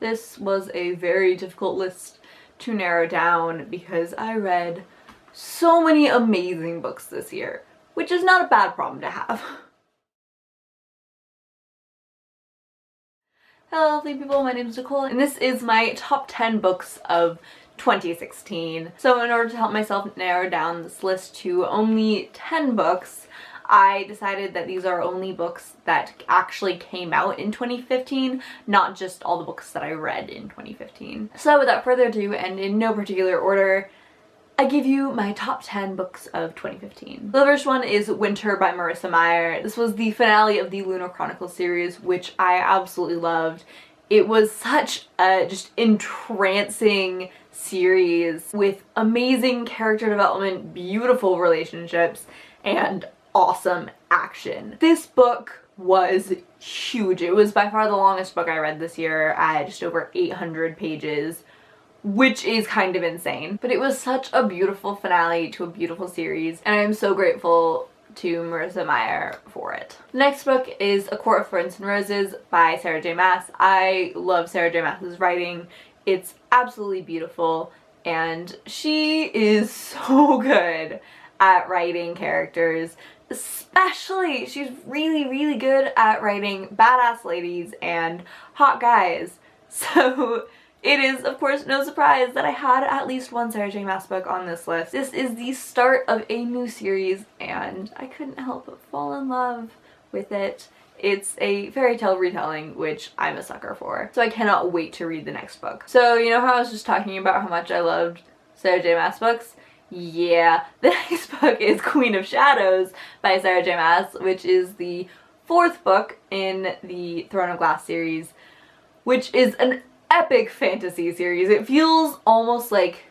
This was a very difficult list to narrow down because I read so many amazing books this year, which is not a bad problem to have. Hello lovely people, my name is Nicole and this is my top 10 books of 2016. So in order to help myself narrow down this list to only 10 books, I decided that these are only books that actually came out in 2015, not just all the books that I read in 2015. So without further ado, and in no particular order, I give you my top 10 books of 2015. The first one is Winter by Marissa Meyer. This was the finale of the Lunar Chronicles series, which I absolutely loved. It was such a just entrancing series with amazing character development, beautiful relationships, and awesome action. This book was huge. It was by far the longest book I read this year at just over 800 pages, which is kind of insane. But it was such a beautiful finale to a beautiful series, and I am so grateful to Marissa Meyer for it. The next book is A Court of Thorns and Roses by Sarah J Maas. I love Sarah J Maas's writing. It's absolutely beautiful, and she is so good at writing characters. Especially, she's really good at writing badass ladies and hot guys. So it is, of course, no surprise that I had at least one Sarah J Maas book on this list. This is the start of a new series and I couldn't help but fall in love with it. It's a fairy tale retelling, which I'm a sucker for. So I cannot wait to read the next book. So you know how I was just talking about how much I loved Sarah J Maas books? Yeah, the next book is Queen of Shadows by Sarah J Maas, which is the fourth book in the Throne of Glass series, which is an epic fantasy series. It feels almost like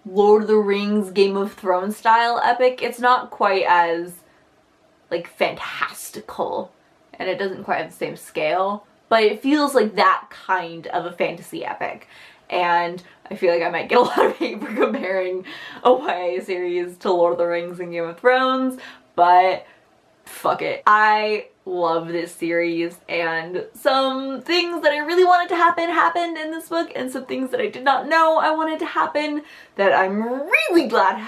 Lord of the Rings, Game of Thrones style epic. It's not quite as like fantastical and it doesn't quite have the same scale, but it feels like that kind of a fantasy epic. And I feel like I might get a lot of hate for comparing a YA series to Lord of the Rings and Game of Thrones, but fuck it. I love this series, and some things that I really wanted to happen happened in this book, and some things that I did not know I wanted to happen that I'm really glad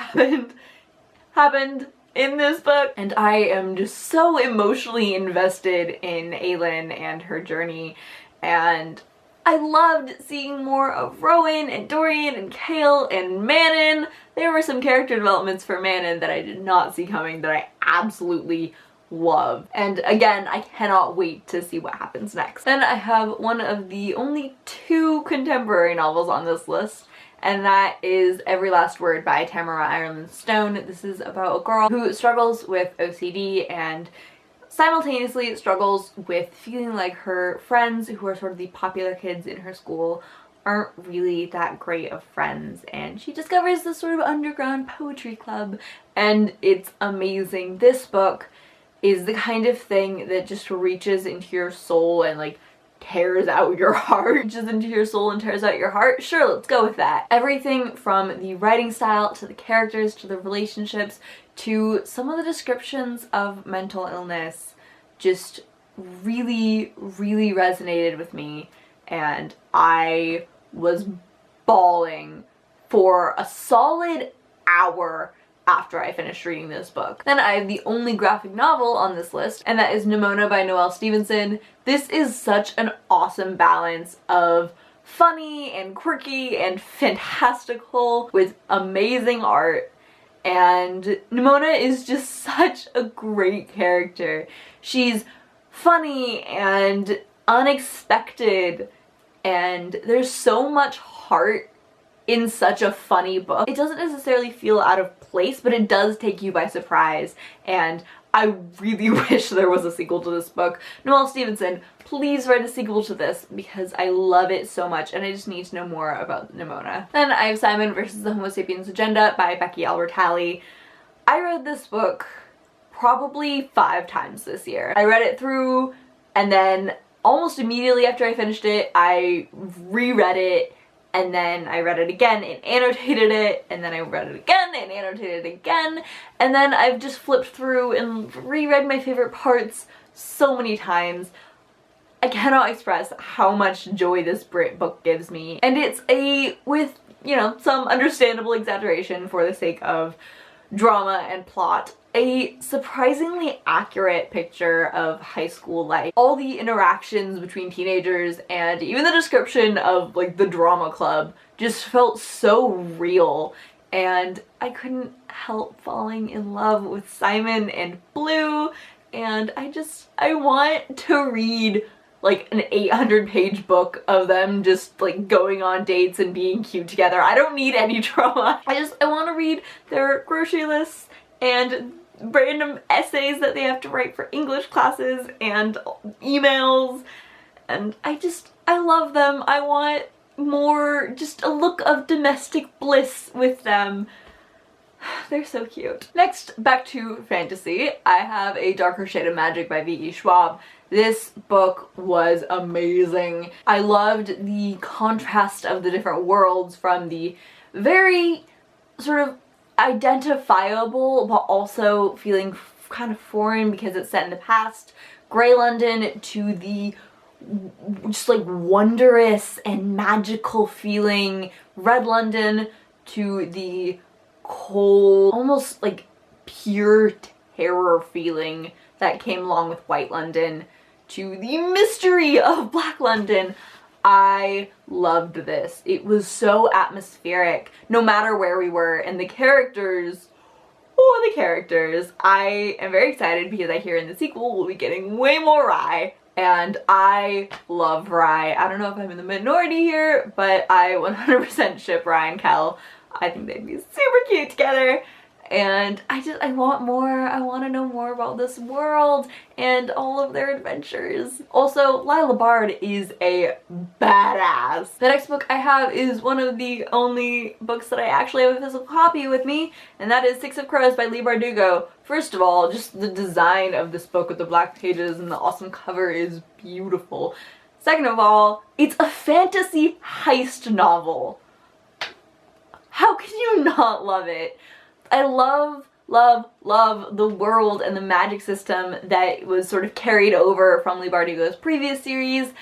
happened in this book. And I am just so emotionally invested in Aelin and her journey, and I loved seeing more of Rowan and Dorian and Kale and Manon. There were some character developments for Manon that I did not see coming that I absolutely love. And again, I cannot wait to see what happens next. Then I have one of the only two contemporary novels on this list, and that is Every Last Word by Tamara Ireland Stone. This is about a girl who struggles with OCD and simultaneously struggles with feeling like her friends, who are sort of the popular kids in her school, aren't really that great of friends, and she discovers this sort of underground poetry club, and it's amazing. This book is the kind of thing that just reaches into your soul and like tears out your heart. Reaches into your soul and tears out your heart? Sure, let's go with that. Everything from the writing style to the characters to the relationships to some of the descriptions of mental illness just really resonated with me, and I was bawling for a solid hour after I finished reading this book. Then I have the only graphic novel on this list, and that is Nimona by Noelle Stevenson. This is such an awesome balance of funny and quirky and fantastical with amazing art. And Nimona is just such a great character. She's funny and unexpected, and there's so much heart in such a funny book. It doesn't necessarily feel out of place, but it does take you by surprise, and I really wish there was a sequel to this book. Noelle Stevenson, please write a sequel to this because I love it so much and I just need to know more about Nimona. Then I have Simon vs. the Homo Sapiens Agenda by Becky Albertalli. I read this book probably 5 times this year. I read it through, and then almost immediately after I finished it, I reread it, and then I read it again and annotated it, and then I read it again and annotated it again, and then I've just flipped through and reread my favorite parts so many times. I cannot express how much joy this book gives me. And it's with, you know, some understandable exaggeration for the sake of drama and plot, a surprisingly accurate picture of high school life. All the interactions between teenagers and even the description of like the drama club just felt so real, and I couldn't help falling in love with Simon and Blue, and I want to read like an 800-page book of them just like going on dates and being cute together. I don't need any drama. I want to read their grocery lists and random essays that they have to write for English classes and emails, and I love them. I want more, just a look of domestic bliss with them. They're so cute. Next, back to fantasy, I have A Darker Shade of Magic by V.E. Schwab. This book was amazing. I loved the contrast of the different worlds, from the very sort of identifiable but also feeling kind of foreign because it's set in the past, Grey London, to the just like wondrous and magical feeling Red London, to the cold, almost like pure terror feeling that came along with White London, to the mystery of Black London. I loved this. It was so atmospheric, no matter where we were, and the characters, I am very excited because I hear in the sequel we'll be getting way more Rye, and I love Rye. I don't know if I'm in the minority here, but I 100% ship Rye and Kel. I think they'd be super cute together. And I want more. I want to know more about this world and all of their adventures. Also, Lila Bard is a badass. The next book I have is one of the only books that I actually have a physical copy with me, and that is Six of Crows by Leigh Bardugo. First of all, just the design of this book with the black pages and the awesome cover is beautiful. Second of all, it's a fantasy heist novel. How can you not love it? I love the world and the magic system that was sort of carried over from Leigh Bardugo's previous series,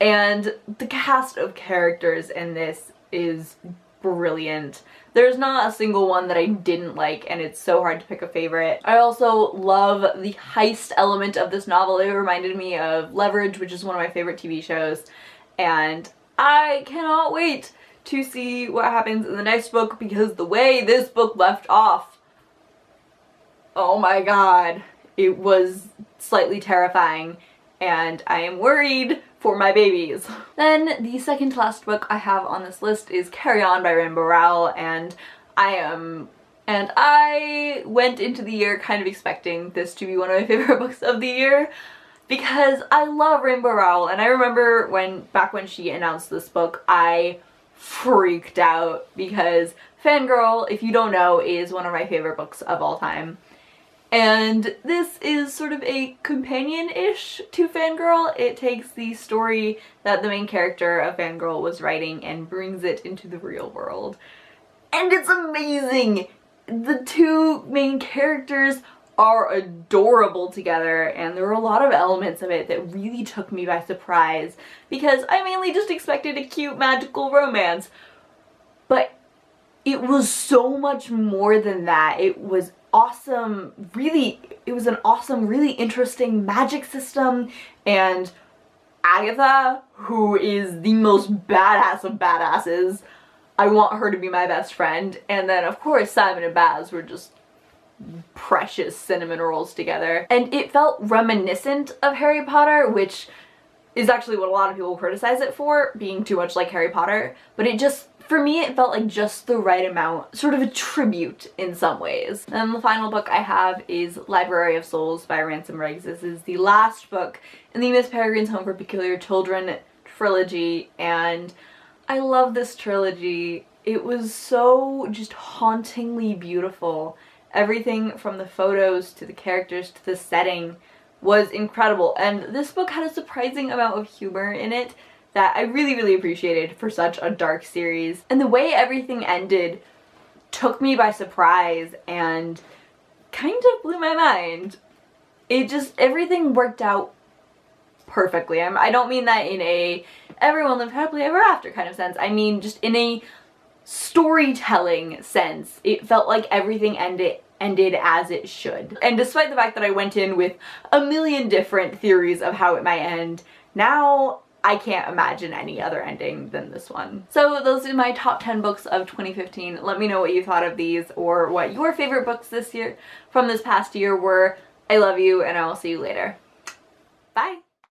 and the cast of characters in this is brilliant. There's not a single one that I didn't like, and it's so hard to pick a favorite. I also love the heist element of this novel. It reminded me of Leverage, which is one of my favorite TV shows, and I cannot wait to see what happens in the next book, because the way this book left off, oh my god, it was slightly terrifying, and I am worried for my babies. Then the second to last book I have on this list is Carry On by Rainbow Rowell, and I went into the year kind of expecting this to be one of my favorite books of the year, because I love Rainbow Rowell, and I remember back when she announced this book, I freaked out, because Fangirl, if you don't know, is one of my favorite books of all time. And this is sort of a companion-ish to Fangirl. It takes the story that the main character of Fangirl was writing and brings it into the real world. And it's amazing! The two main characters are adorable together, and there were a lot of elements of it that really took me by surprise, because I mainly just expected a cute magical romance. But it was so much more than that. It was awesome, it was an awesome, really interesting magic system, and Agatha, who is the most badass of badasses, I want her to be my best friend. And then of course Simon and Baz were just precious cinnamon rolls together. And it felt reminiscent of Harry Potter, which is actually what a lot of people criticize it for, being too much like Harry Potter, but it just, for me, it felt like just the right amount, sort of a tribute in some ways. And the final book I have is Library of Souls by Ransom Riggs. This is the last book in the Miss Peregrine's Home for Peculiar Children trilogy, and I love this trilogy. It was so just hauntingly beautiful. Everything from the photos to the characters to the setting was incredible, and this book had a surprising amount of humor in it that I really, really appreciated for such a dark series. And the way everything ended took me by surprise and kind of blew my mind. Everything worked out perfectly. I don't mean that in a everyone lived happily ever after kind of sense. I mean just in a storytelling sense. It felt like everything ended as it should. And despite the fact that I went in with a million different theories of how it might end, now I can't imagine any other ending than this one. So those are my top 10 books of 2015. Let me know what you thought of these or what your favorite books this year from this past year were. I love you and I will see you later. Bye!